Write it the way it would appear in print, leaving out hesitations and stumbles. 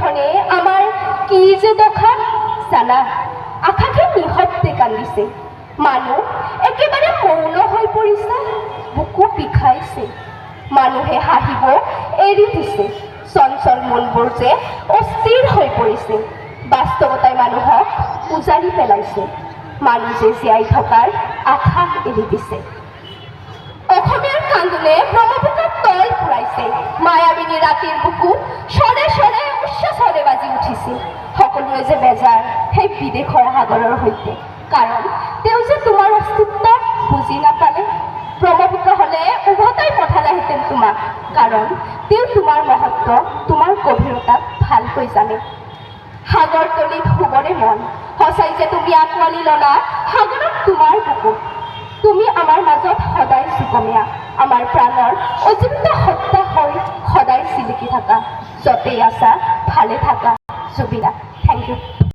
ধনে আমাৰ কি যে দশা জানা। আকাশে নিঃশব্দে কান্দিছে, মানুহ একেবাৰে মৌন হৈ পৰিছে, বুকু বিষাইছে। মানুহে হাঁহিব এৰি দিছে, চঞ্চল মনবোৰ যে অস্থিৰ হৈ পৰিছে। বাস্তৱতাই মানুহক উজাৰি পেলাইছে, মানুহ যে জীয়াই থকাৰ আশা এৰি দিছে। অসমীয়াৰ কান্দোনে ব্ৰহ্মপুত্ৰৰ তল ফুৰাইছে, মায়াবিনী ৰাতিৰ বুকু স্বৰে স্বৰে উচ্চস্বৰে বাজি উঠিছে। সকলোৱে যে বেজাৰ সেই বিদেশৰ সাগৰৰ সৈতে, কাৰণ তেওঁ যে তোমাৰ অস্তিত্ব বুজি নাপালে। ব্ৰহ্মপুত্ৰ হ'লে উভতাই পঠালেহেঁতেন তোমাক, কাৰণ তেওঁ তোমাৰ মহত্ব, তোমাৰ গভীৰতাক ভালকৈ জানে। সাগৰ তলিত শুবৰে মন, সঁচাই যে তুমি আঁকোৱালি ললা সাগৰত তোমাৰ বুকু। তুমি আমাৰ মাজত সদায় সুকমীয়া, আমাৰ প্ৰাণৰ অচিন্ত সত্তা হৈ সদায় চিলিকি থাকা। য'তেই আছা ভালে থাকা, জুবিনা। Thank U.